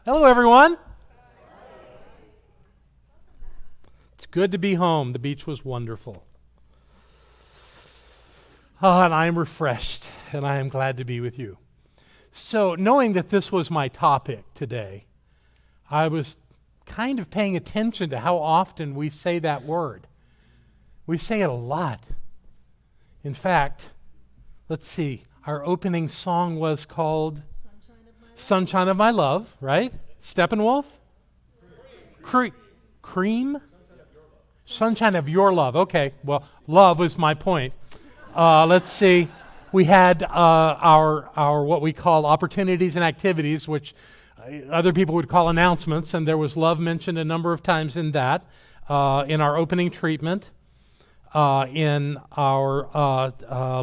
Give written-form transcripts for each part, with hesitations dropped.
Hello, everyone. It's good to be home. The beach was wonderful. And I am refreshed, and I am glad to be with you. So, knowing that this was my topic today, I was kind of paying attention to how often we say that word. We say it a lot. In fact, let's see, our opening song was called Sunshine of My Love, right? Steppenwolf? Cream? Sunshine of Your Love. Okay, well, love was my point. Let's see. We had our what we call opportunities and activities, which other people would call announcements, and there was love mentioned a number of times in that, in our opening treatment, in our,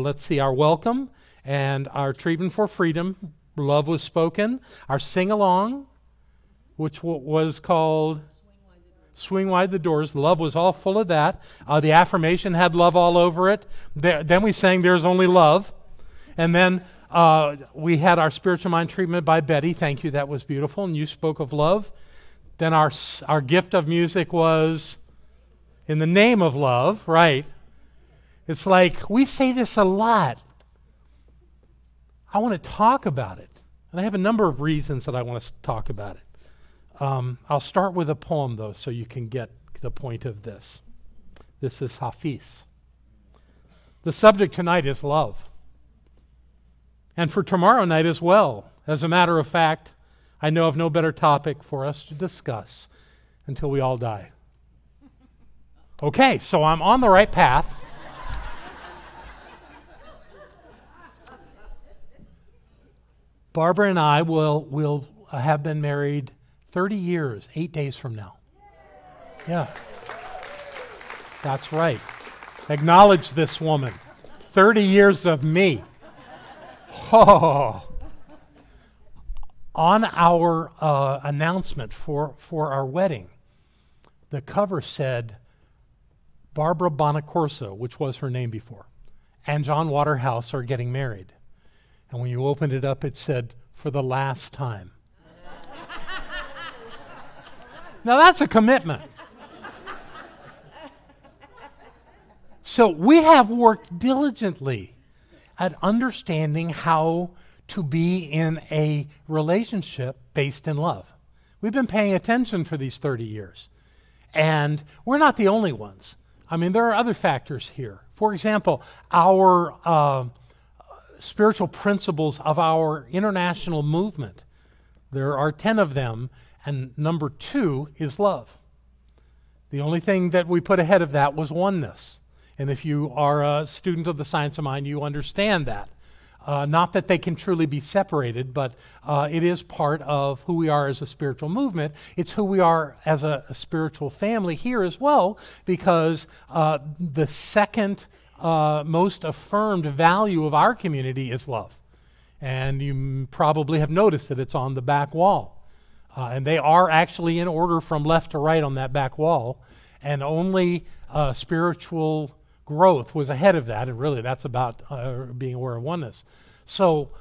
let's see, our welcome and our treatment for freedom. Love was spoken. Our sing-along, which was called Swing Wide the Doors. Love was all full of that. The affirmation had love all over it. Then we sang There's Only Love. And then we had our spiritual mind treatment by Betty. Thank you. That was beautiful. And you spoke of love. Then our gift of music was In the Name of Love, right? It's like we say this a lot. I want to talk about it. And I have a number of reasons that I want to talk about it. I'll start with a poem, though, so you can get the point of this. This is Hafiz. The subject tonight is love. And for tomorrow night as well. As a matter of fact, I know of no better topic for us to discuss until we all die. Okay, so I'm on the right path. Barbara and I will have been married 30 years, 8 days from now. Yeah. That's right. Acknowledge this woman. 30 years of me. Oh. On our announcement for our wedding, the cover said Barbara Bonacorso, which was her name before, and John Waterhouse are getting married. And when you opened it up, it said, for the last time. Now that's a commitment. So we have worked diligently at understanding how to be in a relationship based in love. We've been paying attention for these 30 years. And we're not the only ones. I mean, there are other factors here. For example, our spiritual principles of our international movement. There are 10 of them, and number 2 is love. The only thing that we put ahead of that was oneness. And if you are a student of the science of mind, you understand that. Not that they can truly be separated, but it is part of who we are as a spiritual movement. It's who we are as a spiritual family here as well, because the second most affirmed value of our community is love. And you probably have noticed that it's on the back wall. And they are actually in order from left to right on that back wall. And only spiritual growth was ahead of that. And really, that's about being aware of oneness. So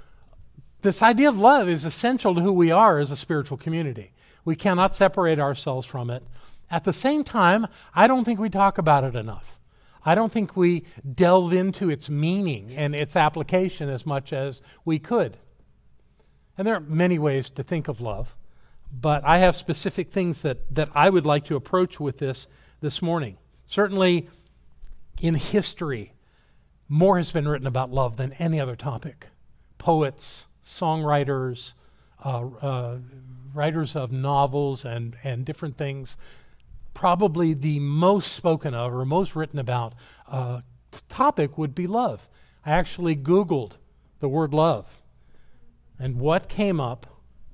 this idea of love is essential to who we are as a spiritual community. We cannot separate ourselves from it. At the same time, I don't think we talk about it enough. I don't think we delve into its meaning and its application as much as we could. And there are many ways to think of love, but I have specific things that I would like to approach with this morning. Certainly in history, more has been written about love than any other topic. Poets, songwriters, writers of novels and different things. Probably the most spoken of or most written about topic would be love. I actually Googled the word love. And what came up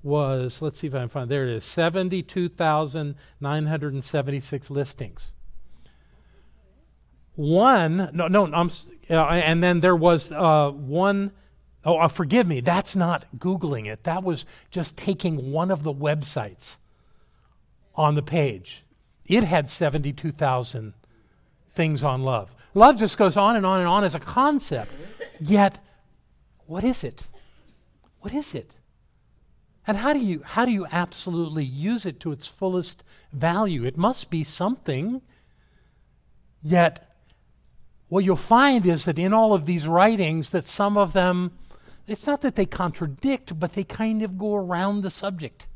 was, let's see if I can find, there it is, 72,976 listings. And then there was one, forgive me, that's not Googling it. That was just taking one of the websites on the page. It had 72,000 things on love. Love just goes on and on and on as a concept. Yet, what is it? What is it? And how do you absolutely use it to its fullest value? It must be something. Yet what you'll find is that in all of these writings, that some of them, it's not that they contradict, but they kind of go around the subject.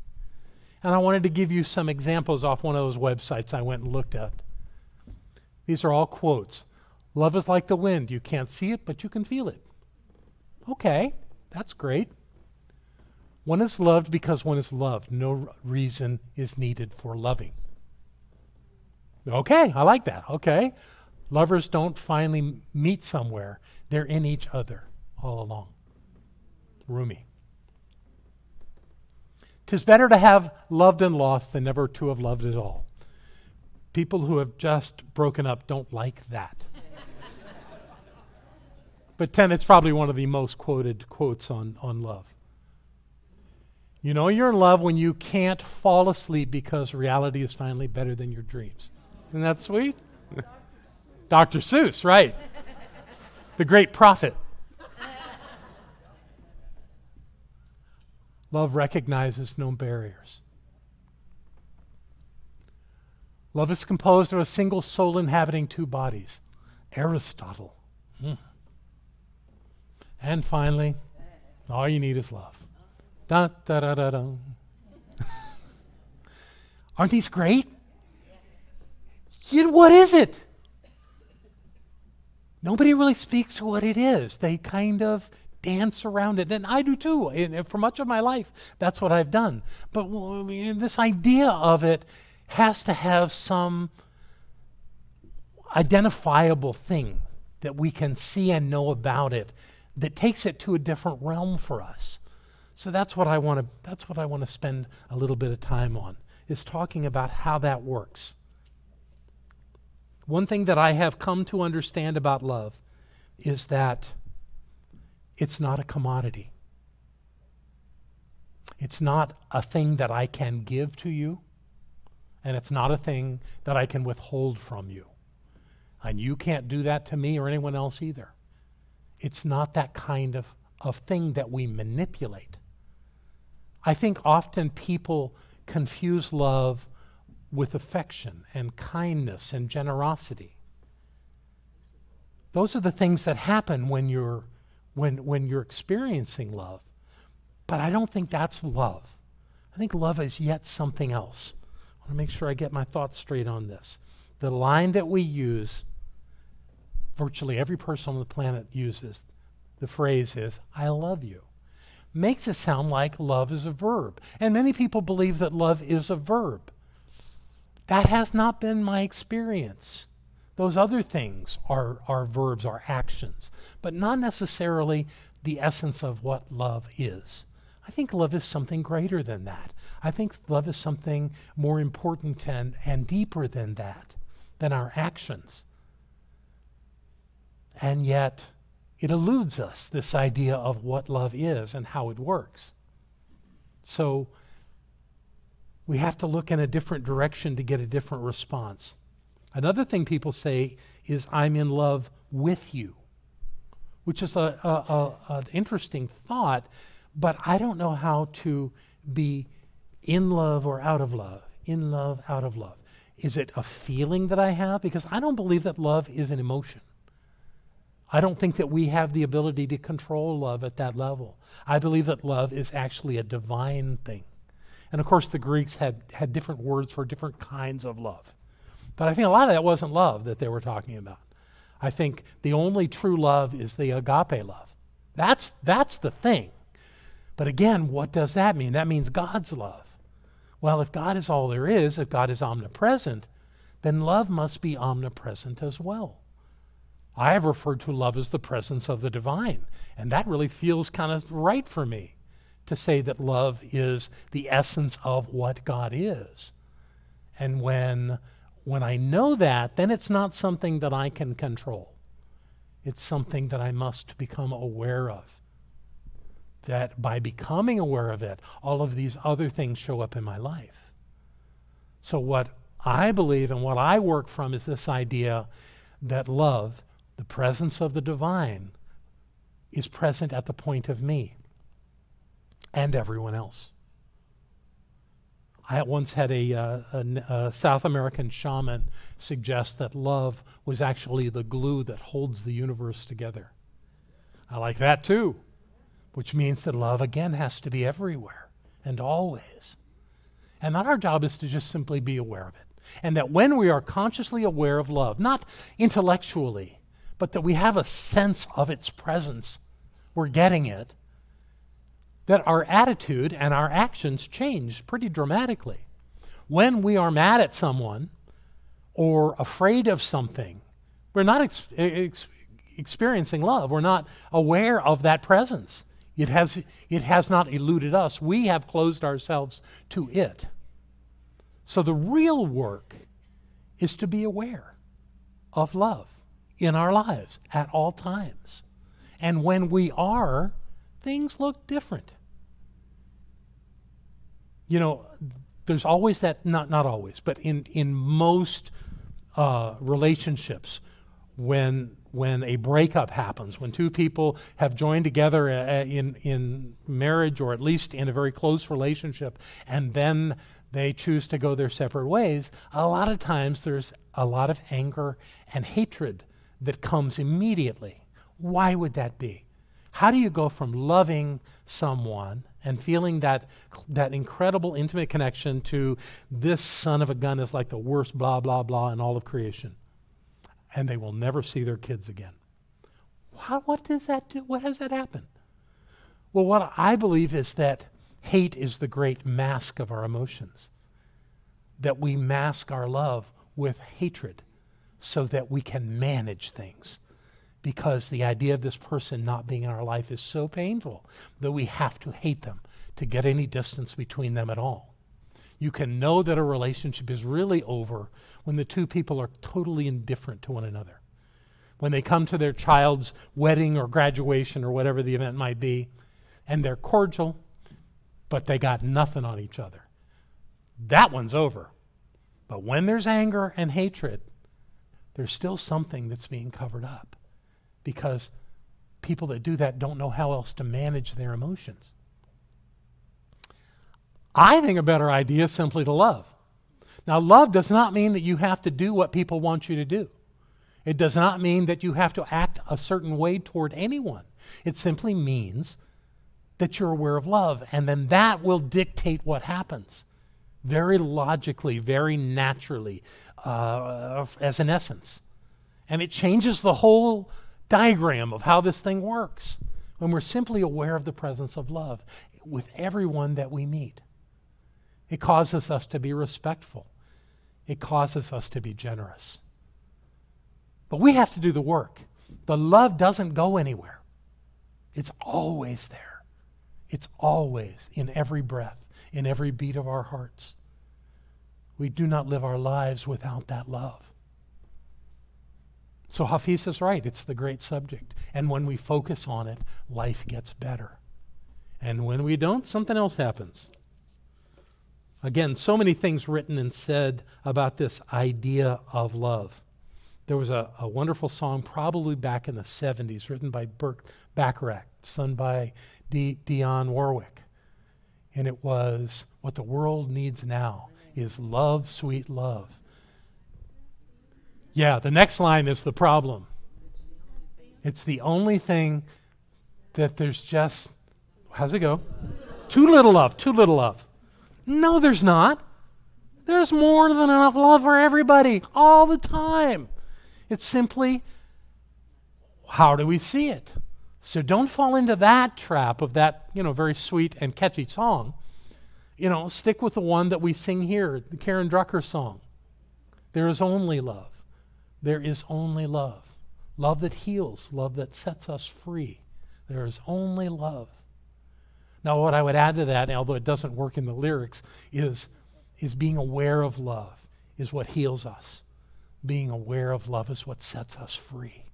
And I wanted to give you some examples off one of those websites I went and looked at. These are all quotes. Love is like the wind. You can't see it, but you can feel it. Okay, that's great. One is loved because one is loved. No reason is needed for loving. Okay, I like that. Okay. Lovers don't finally meet somewhere. They're in each other all along. Rumi. 'Tis better to have loved and lost than never to have loved at all. People who have just broken up don't like that. But it's probably one of the most quoted quotes on love. You know you're in love when you can't fall asleep because reality is finally better than your dreams. Isn't that sweet? Dr. Seuss, right. The great prophet. Love recognizes no barriers. Love is composed of a single soul inhabiting two bodies. Aristotle. And finally, all you need is love. Da, da, da, da, da. Aren't these great? What is it? Nobody really speaks to what it is. They kind of dance around it, and I do too. And for much of my life, that's what I've done. But this idea of it has to have some identifiable thing that we can see and know about it that takes it to a different realm for us. So that's what I want to spend a little bit of time on, is talking about how that works. One thing that I have come to understand about love is that it's not a commodity. It's not a thing that I can give to you, and it's not a thing that I can withhold from you. And you can't do that to me or anyone else either. It's not that kind of thing that we manipulate. I think often people confuse love with affection and kindness and generosity. Those are the things that happen when you're experiencing love. But I don't think that's love. I think love is yet something else. I want to make sure I get my thoughts straight on this. The line that we use, virtually every person on the planet uses, the phrase is, I love you. Makes it sound like love is a verb. And many people believe that love is a verb. That has not been my experience. Those other things are verbs, are actions, but not necessarily the essence of what love is. I think love is something greater than that. I think love is something more important and deeper than that, than our actions. And yet, it eludes us, this idea of what love is and how it works. So, we have to look in a different direction to get a different response. Another thing people say is, I'm in love with you, which is an interesting thought, but I don't know how to be in love or out of love, in love, out of love. Is it a feeling that I have? Because I don't believe that love is an emotion. I don't think that we have the ability to control love at that level. I believe that love is actually a divine thing. And of course, the Greeks had different words for different kinds of love. But I think a lot of that wasn't love that they were talking about. I think the only true love is the agape love. That's the thing. But again, what does that mean? That means God's love. Well, if God is all there is, if God is omnipresent, then love must be omnipresent as well. I have referred to love as the presence of the divine, and that really feels kind of right for me, to say that love is the essence of what God is. And when I know that, then it's not something that I can control. It's something that I must become aware of. That by becoming aware of it, all of these other things show up in my life. So what I believe and what I work from is this idea that love, the presence of the divine, is present at the point of me and everyone else. I once had a South American shaman suggest that love was actually the glue that holds the universe together. I like that too, which means that love, again, has to be everywhere and always. And that our job is to just simply be aware of it. And that when we are consciously aware of love, not intellectually, but that we have a sense of its presence, we're getting it, that our attitude and our actions change pretty dramatically. When we are mad at someone or afraid of something, we're not experiencing love. We're not aware of that presence. It has not eluded us. We have closed ourselves to it. So the real work is to be aware of love in our lives at all times. And when we are, things look different. You know, there's always that, not always, but in most relationships, when a breakup happens, when two people have joined together in marriage or at least in a very close relationship, and then they choose to go their separate ways, a lot of times there's a lot of anger and hatred that comes immediately. Why would that be? How do you go from loving someone and feeling that incredible intimate connection to this son of a gun is like the worst blah, blah, blah in all of creation, and they will never see their kids again? What does that do? What has that happen? Well, what I believe is that hate is the great mask of our emotions, that we mask our love with hatred so that we can manage things. Because the idea of this person not being in our life is so painful that we have to hate them to get any distance between them at all. You can know that a relationship is really over when the two people are totally indifferent to one another. When they come to their child's wedding or graduation or whatever the event might be, and they're cordial, but they got nothing on each other. That one's over. But when there's anger and hatred, there's still something that's being covered up. Because people that do that don't know how else to manage their emotions. I think a better idea is simply to love. Now, love does not mean that you have to do what people want you to do. It does not mean that you have to act a certain way toward anyone. It simply means that you're aware of love, and then that will dictate what happens. Very logically, very naturally, as an essence. And it changes the whole diagram of how this thing works when we're simply aware of the presence of love with everyone that we meet. It causes us to be respectful. It causes us to be generous. But we have to do the work. The love doesn't go anywhere. It's always there. It's always in every breath, in every beat of our hearts. We do not live our lives without that love. So Hafiz is right. It's the great subject. And when we focus on it, life gets better. And when we don't, something else happens. Again, so many things written and said about this idea of love. There was a wonderful song probably back in the 70s written by Burt Bacharach, sung by Dionne Warwick. And it was, what the world needs now is love, sweet love. Yeah, the next line is the problem. It's the only thing that there's just, how's it go? Too little of, too little of. No, there's not. There's more than enough love for everybody all the time. It's simply, how do we see it? So don't fall into that trap of that, very sweet and catchy song. Stick with the one that we sing here, the Karen Drucker song. There is only love. There is only love. Love that heals, love that sets us free. There is only love. Now, what I would add to that, although it doesn't work in the lyrics, is being aware of love is what heals us. Being aware of love is what sets us free.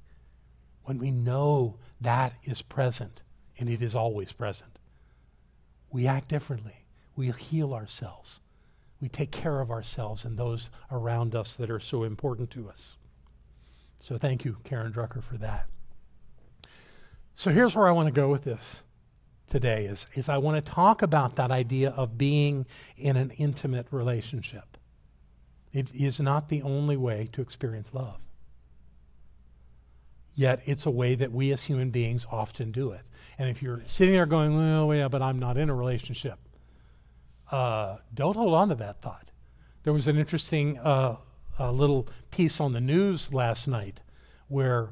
When we know that is present, and it is always present, we act differently. We heal ourselves. We take care of ourselves and those around us that are so important to us. So thank you, Karen Drucker, for that. So here's where I want to go with this. today is I want to talk about that idea of being in an intimate relationship. It is not the only way to experience love. Yet it's a way that we as human beings often do it. And if you're sitting there going, well, yeah, but I'm not in a relationship, don't hold on to that thought. There was an interesting little piece on the news last night where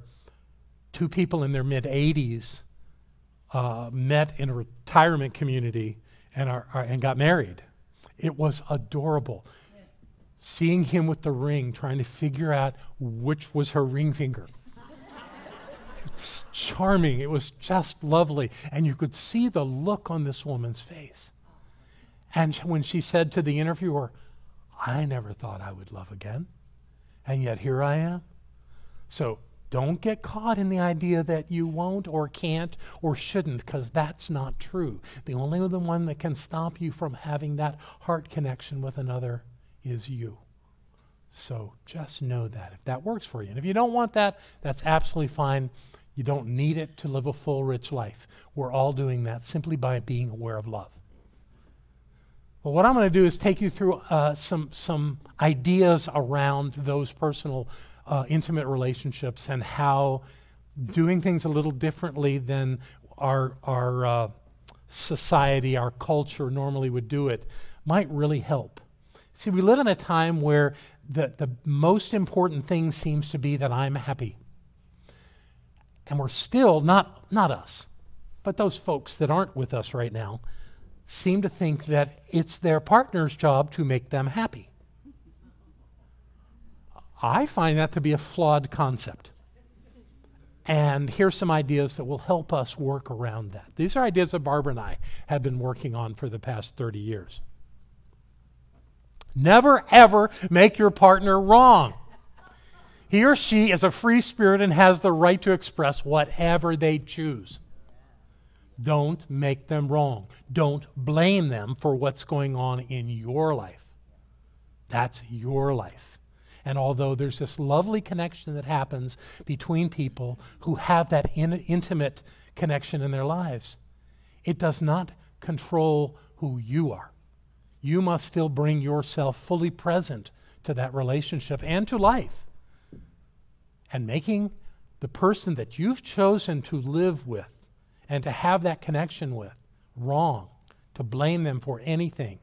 two people in their mid-80s met in a retirement community and got married. It was adorable. Yeah. Seeing him with the ring, trying to figure out which was her ring finger. It's charming. It was just lovely. And you could see the look on this woman's face. And when she said to the interviewer, I never thought I would love again. And yet here I am. So don't get caught in the idea that you won't or can't or shouldn't, because that's not true. The only one that can stop you from having that heart connection with another is you. So just know that if that works for you. And if you don't want that, that's absolutely fine. You don't need it to live a full, rich life. We're all doing that simply by being aware of love. Well, what I'm going to do is take you through some ideas around those personal intimate relationships and how doing things a little differently than our society, our culture normally would do it might really help. See, we live in a time where the most important thing seems to be that I'm happy. And we're still, not us, but those folks that aren't with us right now, seem to think that it's their partner's job to make them happy. I find that to be a flawed concept. And here's some ideas that will help us work around that. These are ideas that Barbara and I have been working on for the past 30 years. Never, ever make your partner wrong. He or she is a free spirit and has the right to express whatever they choose. Don't make them wrong. Don't blame them for what's going on in your life. That's your life. And although there's this lovely connection that happens between people who have that intimate connection in their lives, it does not control who you are. You must still bring yourself fully present to that relationship and to life. And making the person that you've chosen to live with and to have that connection with wrong, to blame them for anything,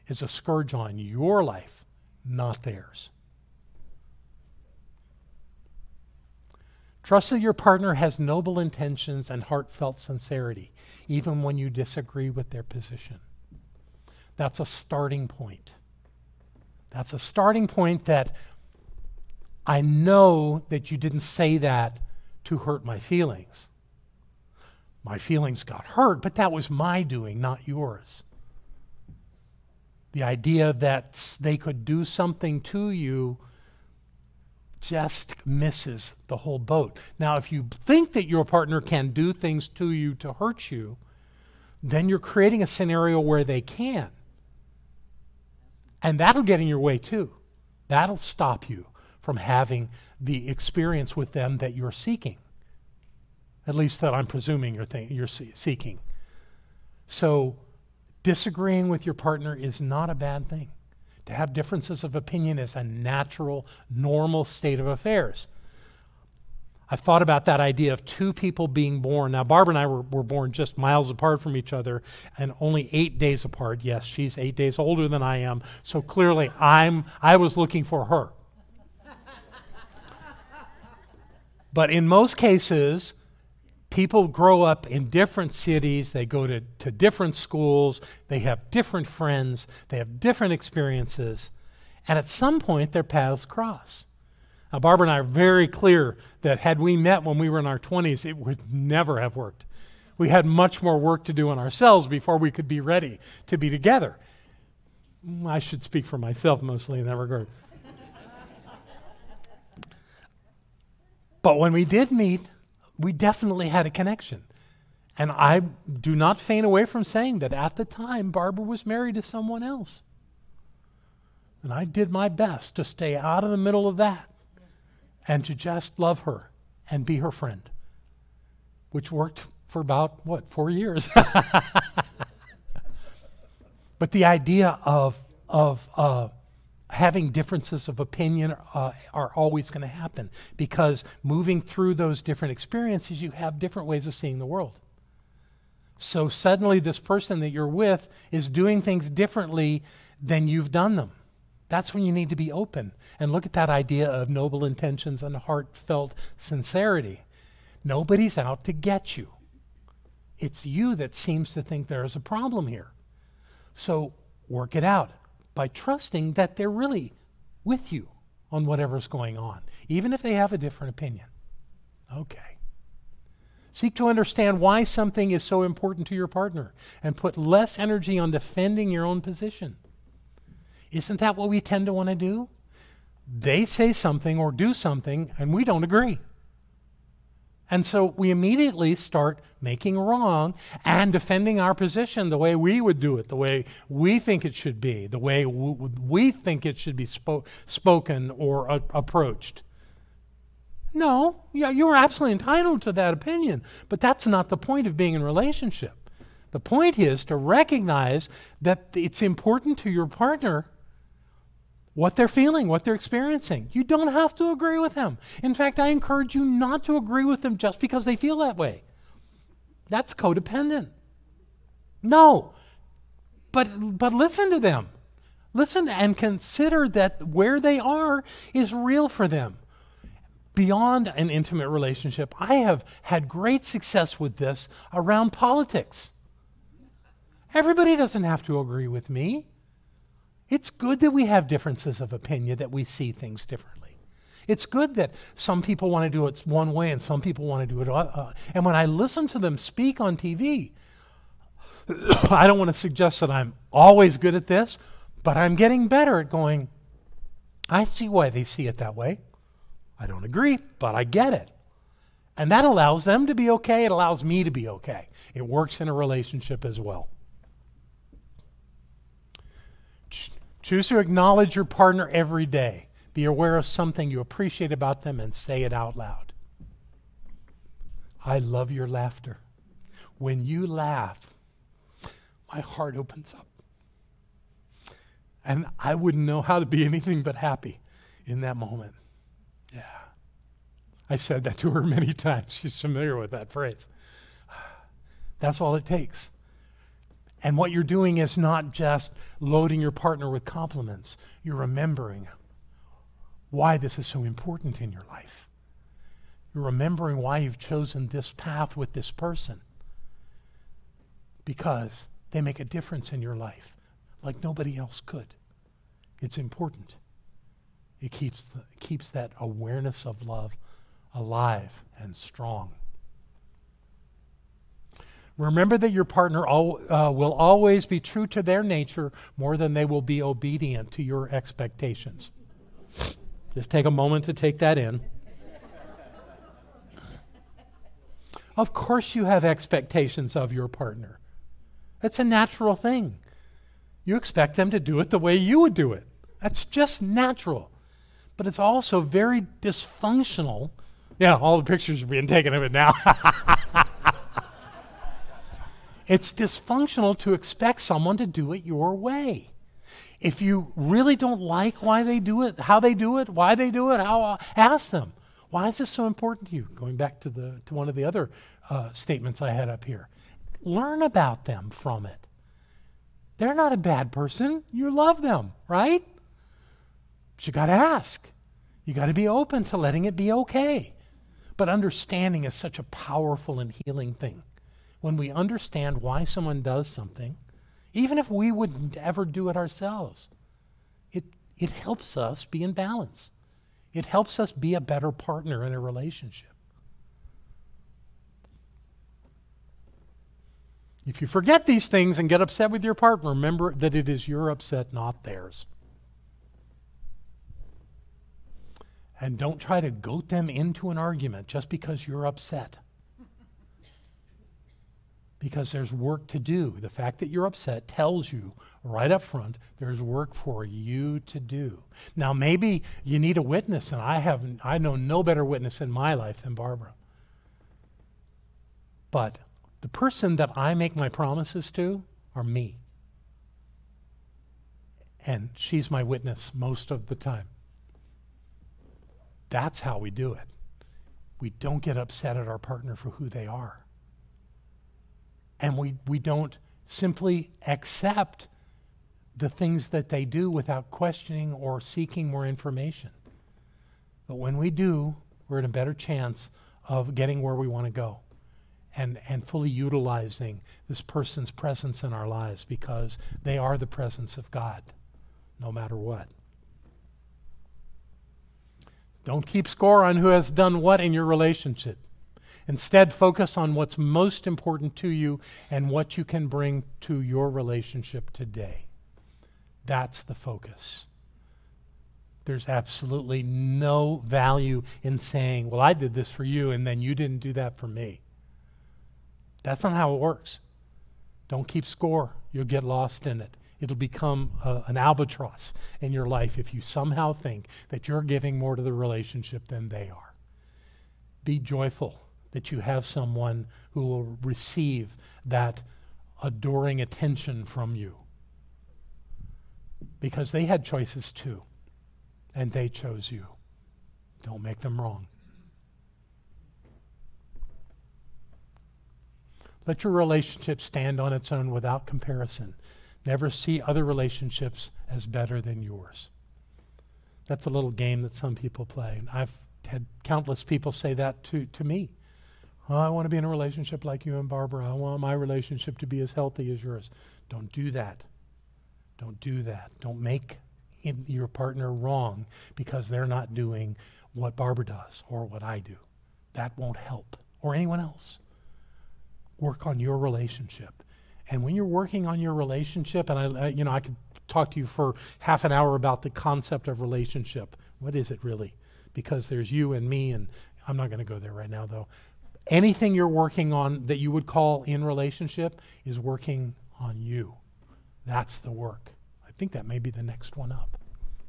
is a scourge on your life, not theirs. Trust that your partner has noble intentions and heartfelt sincerity, even when you disagree with their position. That's a starting point. That's a starting point that I know that you didn't say that to hurt my feelings. My feelings got hurt, but that was my doing, not yours. The idea that they could do something to you just misses the whole boat. Now, if you think that your partner can do things to you to hurt you, then you're creating a scenario where they can. And that'll get in your way too. That'll stop you from having the experience with them that you're seeking. At least that I'm presuming you're seeking. So disagreeing with your partner is not a bad thing. To have differences of opinion is a natural, normal state of affairs. I've thought about that idea of two people being born. Now, Barbara and I were born just miles apart from each other and only 8 days apart. Yes, she's 8 days older than I am, so clearly I was looking for her. But in most cases, people grow up in different cities, they go to different schools, they have different friends, they have different experiences, and at some point their paths cross. Now, Barbara and I are very clear that had we met when we were in our 20s, it would never have worked. We had much more work to do on ourselves before we could be ready to be together. I should speak for myself mostly in that regard. But when we did meet, we definitely had a connection. And I do not faint away from saying that at the time, Barbara was married to someone else. And I did my best to stay out of the middle of that and to just love her and be her friend, which worked for about, 4 years. But the idea of having differences of opinion are always going to happen, because moving through those different experiences, you have different ways of seeing the world. So suddenly this person that you're with is doing things differently than you've done them. That's when you need to be open and look at that idea of noble intentions and heartfelt sincerity. Nobody's out to get you. It's you that seems to think there's a problem here. So work it out by trusting that they're really with you on whatever's going on, even if they have a different opinion. Okay. Seek to understand why something is so important to your partner and put less energy on defending your own position. Isn't that what we tend to want to do? They say something or do something and we don't agree. And so we immediately start making wrong and defending our position the way we would do it, the way we think it should be, the way we think it should be spoken or approached. No, yeah, you're absolutely entitled to that opinion, but that's not the point of being in a relationship. The point is to recognize that it's important to your partner what they're feeling, what they're experiencing. You don't have to agree with them. In fact, I encourage you not to agree with them just because they feel that way. That's codependent. No, but listen to them. Listen and consider that where they are is real for them. Beyond an intimate relationship, I have had great success with this around politics. Everybody doesn't have to agree with me. It's good that we have differences of opinion, that we see things differently. It's good that some people want to do it one way and some people want to do it and when I listen to them speak on TV, I don't want to suggest that I'm always good at this, but I'm getting better at going, I see why they see it that way. I don't agree, but I get it. And that allows them to be okay. It allows me to be okay. It works in a relationship as well. Choose to acknowledge your partner every day. Be aware of something you appreciate about them and say it out loud. I love your laughter. When you laugh, my heart opens up. And I wouldn't know how to be anything but happy in that moment. Yeah. I've said that to her many times. She's familiar with that phrase. That's all it takes. And what you're doing is not just loading your partner with compliments. You're remembering why this is so important in your life. You're remembering why you've chosen this path with this person. Because they make a difference in your life like nobody else could. It's important. It keeps that awareness of love alive and strong. Remember that your partner will always be true to their nature more than they will be obedient to your expectations. Just take a moment to take that in. Of course you have expectations of your partner. It's a natural thing. You expect them to do it the way you would do it. That's just natural. But it's also very dysfunctional. Yeah, all the pictures are being taken of it now. It's dysfunctional to expect someone to do it your way. If you really don't like why they do it, how they do it, why they do it, ask them, why is this so important to you? Going back to one of the other statements I had up here. Learn about them from it. They're not a bad person. You love them, right? But you got to ask. You got to be open to letting it be okay. But understanding is such a powerful and healing thing. When we understand why someone does something, even if we wouldn't ever do it ourselves, it helps us be in balance. It helps us be a better partner in a relationship. If you forget these things and get upset with your partner, remember that it is your upset, not theirs. And don't try to goat them into an argument just because you're upset. Because there's work to do. The fact that you're upset tells you right up front there's work for you to do. Now maybe you need a witness, and I know no better witness in my life than Barbara. But The person that I make my promises to are me. And she's my witness most of the time. That's how we do it. We don't get upset at our partner for who they are. And we don't simply accept the things that they do without questioning or seeking more information. But when we do, we're in a better chance of getting where we want to go and fully utilizing this person's presence in our lives, because they are the presence of God, no matter what. Don't keep score on who has done what in your relationship. Instead, focus on what's most important to you and what you can bring to your relationship today. That's the focus. There's absolutely no value in saying, well, I did this for you and then you didn't do that for me. That's not how it works. Don't keep score. You'll get lost in it. It'll become an albatross in your life if you somehow think that you're giving more to the relationship than they are. Be joyful that you have someone who will receive that adoring attention from you, because they had choices too, and they chose you. Don't make them wrong. Let your relationship stand on its own without comparison. Never see other relationships as better than yours. That's a little game that some people play. And I've had countless people say that to me. Oh, I want to be in a relationship like you and Barbara. I want my relationship to be as healthy as yours. Don't do that. Don't do that. Don't make your partner wrong because they're not doing what Barbara does or what I do. That won't help, or anyone else. Work on your relationship. And when you're working on your relationship, and I could talk to you for half an hour about the concept of relationship. What is it really? Because there's you and me, and I'm not going to go there right now, though. Anything you're working on that you would call in relationship is working on you. That's the work. I think that may be the next one up.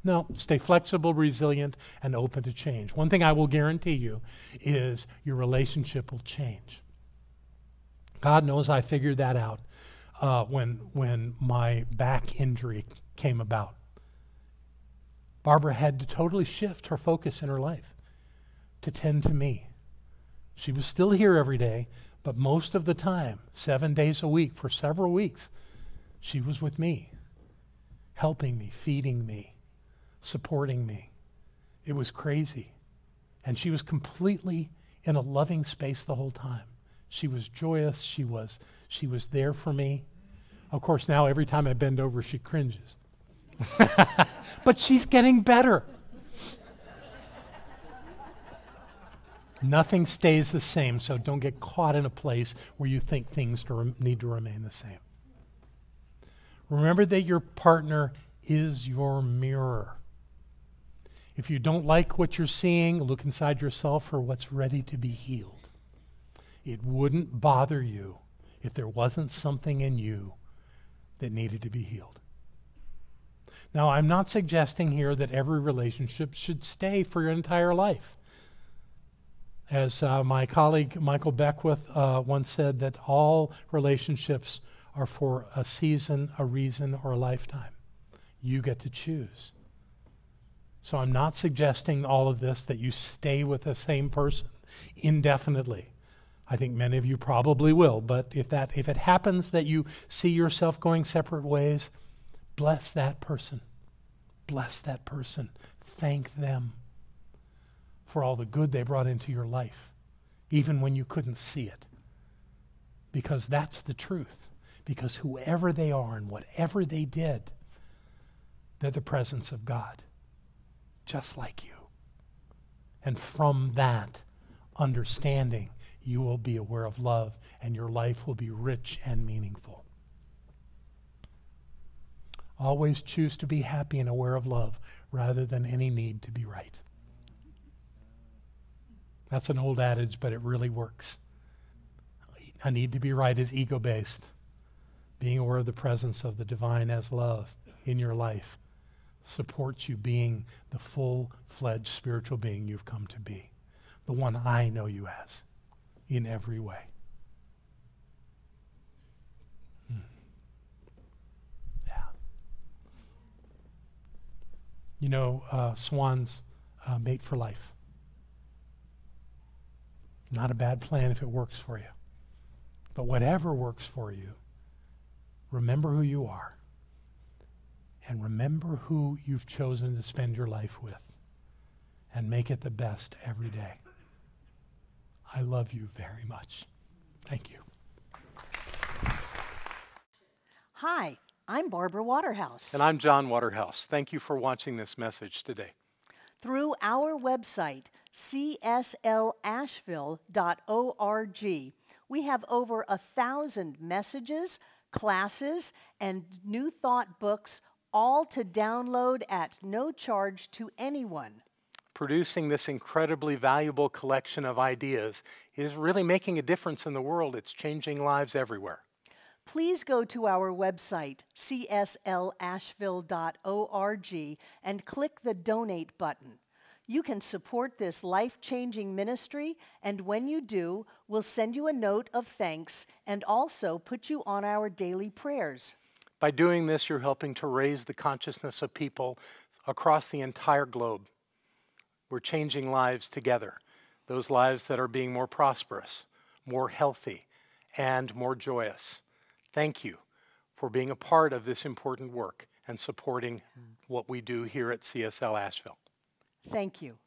No, stay flexible, resilient, and open to change. One thing I will guarantee you is your relationship will change. God knows I figured that out when my back injury came about. Barbara had to totally shift her focus in her life to tend to me. She was still here every day, but most of the time, 7 days a week for several weeks, she was with me, helping me, feeding me, supporting me. It was crazy. And she was completely in a loving space the whole time. She was joyous. She was there for me. Of course, now every time I bend over, she cringes. But she's getting better. Nothing stays the same, so don't get caught in a place where you think things need to remain the same. Remember that your partner is your mirror. If you don't like what you're seeing, look inside yourself for what's ready to be healed. It wouldn't bother you if there wasn't something in you that needed to be healed. Now, I'm not suggesting here that every relationship should stay for your entire life. As my colleague Michael Beckwith once said, that all relationships are for a season, a reason, or a lifetime. You get to choose. So I'm not suggesting all of this that you stay with the same person indefinitely. I think many of you probably will, but if it happens that you see yourself going separate ways, bless that person. Bless that person. Thank them for all the good they brought into your life, even when you couldn't see it. Because that's the truth. Because whoever they are and whatever they did, they're the presence of God, just like you. And from that understanding, you will be aware of love, and your life will be rich and meaningful. Always choose to be happy and aware of love rather than any need to be right. That's an old adage, but it really works. A need to be right is ego-based. Being aware of the presence of the divine as love in your life supports you being the full-fledged spiritual being you've come to be, the one I know you as, in every way. swans mate for life. Not a bad plan if it works for you. But whatever works for you, remember who you are. And remember who you've chosen to spend your life with. And make it the best every day. I love you very much. Thank you. Hi, I'm Barbara Waterhouse. And I'm John Waterhouse. Thank you for watching this message today. Through our website, cslasheville.org, we have over 1,000 messages, classes, and New Thought books, all to download at no charge to anyone. Producing this incredibly valuable collection of ideas is really making a difference in the world. It's changing lives everywhere. Please go to our website, cslasheville.org, and click the Donate button. You can support this life-changing ministry, and when you do, we'll send you a note of thanks and also put you on our daily prayers. By doing this, you're helping to raise the consciousness of people across the entire globe. We're changing lives together, those lives that are being more prosperous, more healthy, and more joyous. Thank you for being a part of this important work and supporting what we do here at CSL Asheville. Thank you.